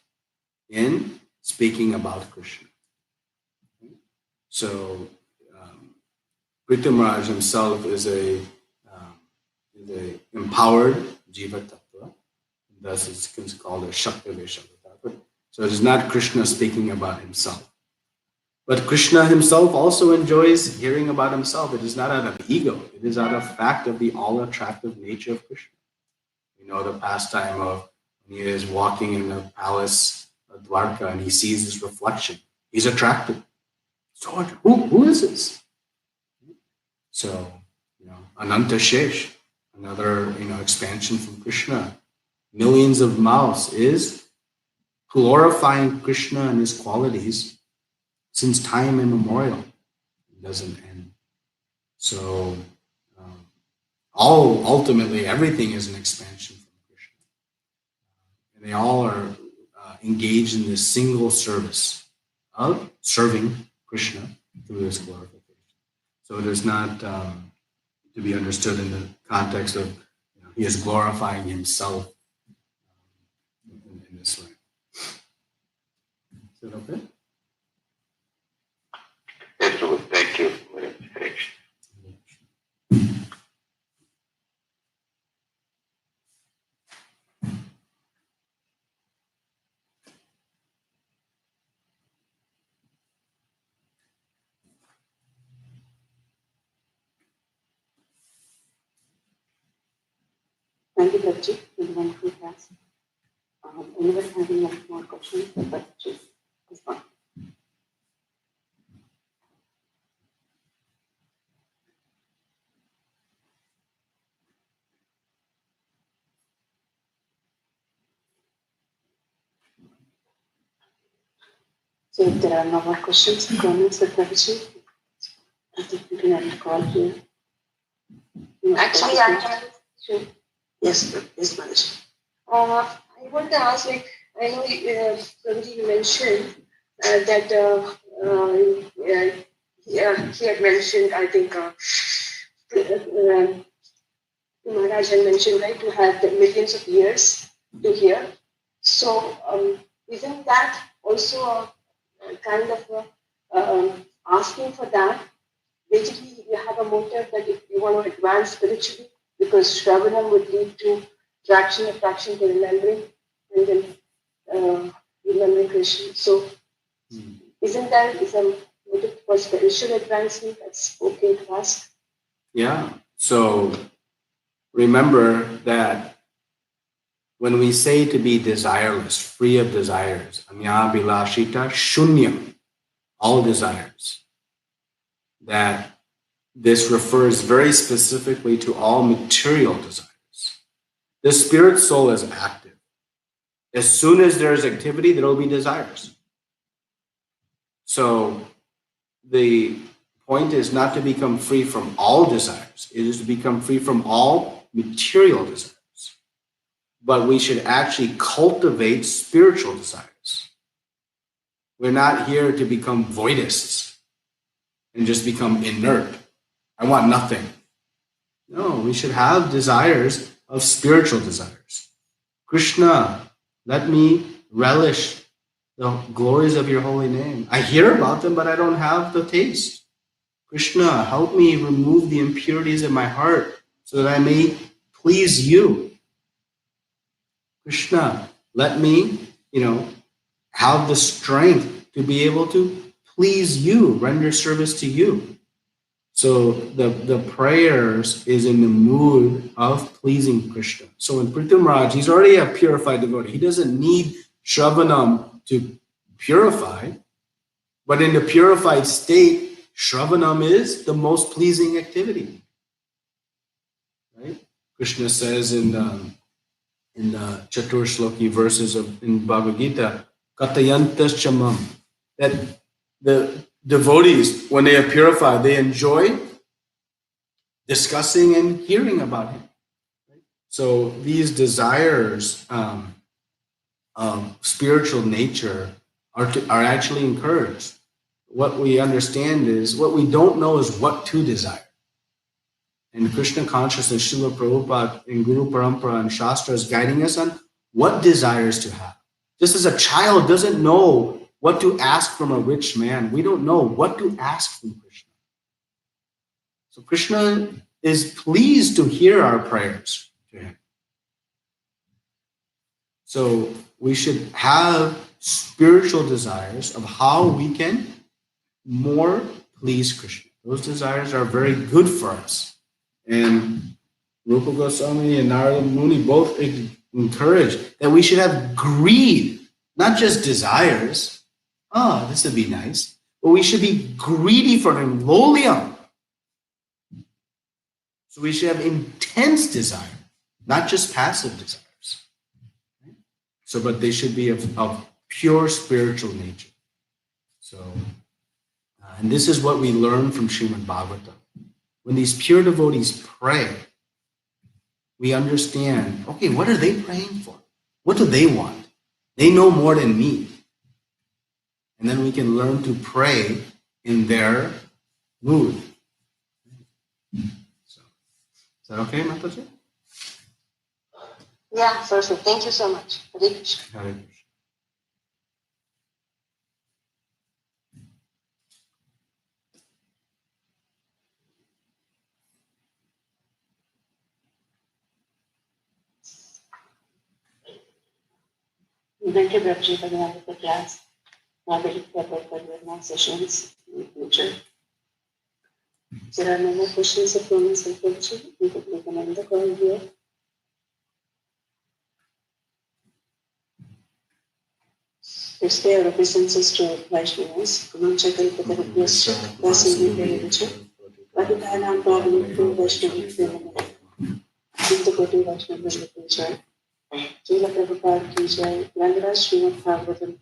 in speaking about Krishna. So Prithvi Maharaj himself is a empowered Jiva Tattva. Thus it's called a Shaktavesha avatar. So it is not Krishna speaking about himself. But Krishna himself also enjoys hearing about himself. It is not out of ego. It is out of fact of the all-attractive nature of Krishna. You know the pastime of when he is walking in the palace of Dwarka and he sees his reflection. He's attracted. So who is this? So, Ananta Shesh, another, expansion from Krishna. Millions of mouths is glorifying Krishna and his qualities since time immemorial. It doesn't end. So, ultimately, everything is an expansion from Krishna. And they all are engaged in this single service of serving Krishna through this glorification. So it is not to be understood in the context of he is glorifying himself in this way. Is that okay? Yes, Prabhu, thank you. Thank you, Prabhuji, for the wonderful class. Anyone having any more questions? Prabhuji, this one. So if there are no more questions or comments for Prabhuji, I think we can end the call here. Actually, I have. Sure. Yes, Manager. I want to ask, like, I know Prabhuji, you mentioned that he had mentioned, I think, Maharaj had mentioned, right, to have the millions of years to hear. So, isn't that also a kind of asking for that? Basically, you have a motive that if you want to advance spiritually, because Shravanam would lead to traction, attraction to remembering, and then remembering Krishna. So, isn't that is a motive for spiritual advancement? That's okay to ask. Yeah. So remember that when we say to be desireless, free of desires, amya bilashita shunyam, all desires, that this refers very specifically to all material desires. The spirit soul is active. As soon as there's activity, there will be desires. So the point is not to become free from all desires. It is to become free from all material desires. But we should actually cultivate spiritual desires. We're not here to become voidists and just become inert. I want nothing. No, we should have desires of spiritual desires. Krishna, let me relish the glories of your holy name. I hear about them, but I don't have the taste. Krishna, help me remove the impurities in my heart so that I may please you. Krishna, let me, have the strength to be able to please you, render service to you. So the prayers is in the mood of pleasing Krishna. So in Prithviraj, he's already a purified devotee. He doesn't need Shravanam to purify. But in the purified state, Shravanam is the most pleasing activity. Right? Krishna says in the Chatur Shloki verses in Bhagavad Gita, Katayantas Chamam, that the devotees, when they are purified, they enjoy discussing and hearing about him. So these desires of spiritual nature are actually encouraged. What we understand is, what we don't know is what to desire. And Krishna consciousness, Srila Prabhupada in Guru Parampara and Shastra is guiding us on what desires to have. Just as a child doesn't know what to ask from a rich man, we don't know what to ask from Krishna. So Krishna is pleased to hear our prayers to him. So we should have spiritual desires of how we can more please Krishna. Those desires are very good for us. And Rupa Goswami and Narada Muni both encourage that we should have greed, not just desires. Oh, this would be nice. But we should be greedy for him, lolium. So we should have intense desire, not just passive desires. So, but they should be of pure spiritual nature. So, and this is what we learn from Srimad Bhagavatam. When these pure devotees pray, we understand, okay, what are they praying for? What do they want? They know more than me. And then we can learn to pray in their mood. So, is that okay, Mataji? Yeah, Saraswati. Thank you so much. Hare Krishna. Hare Krishna. Thank you, Prabhuji, for the wonderful class. Now we look forward for your more sessions in the future. If there are no more questions or comments from Prabhuji, we can end the call here. Let's pay our obeisances to Vaishnavas. Kumanchakal Patavyasya, Vasili Devacha, Patitanam Pavanitu Vaishnavi Indukoti Vaishnavi Jai. Srila Prabhupada ki Jai. Rangaraj Srimad Bhagavatam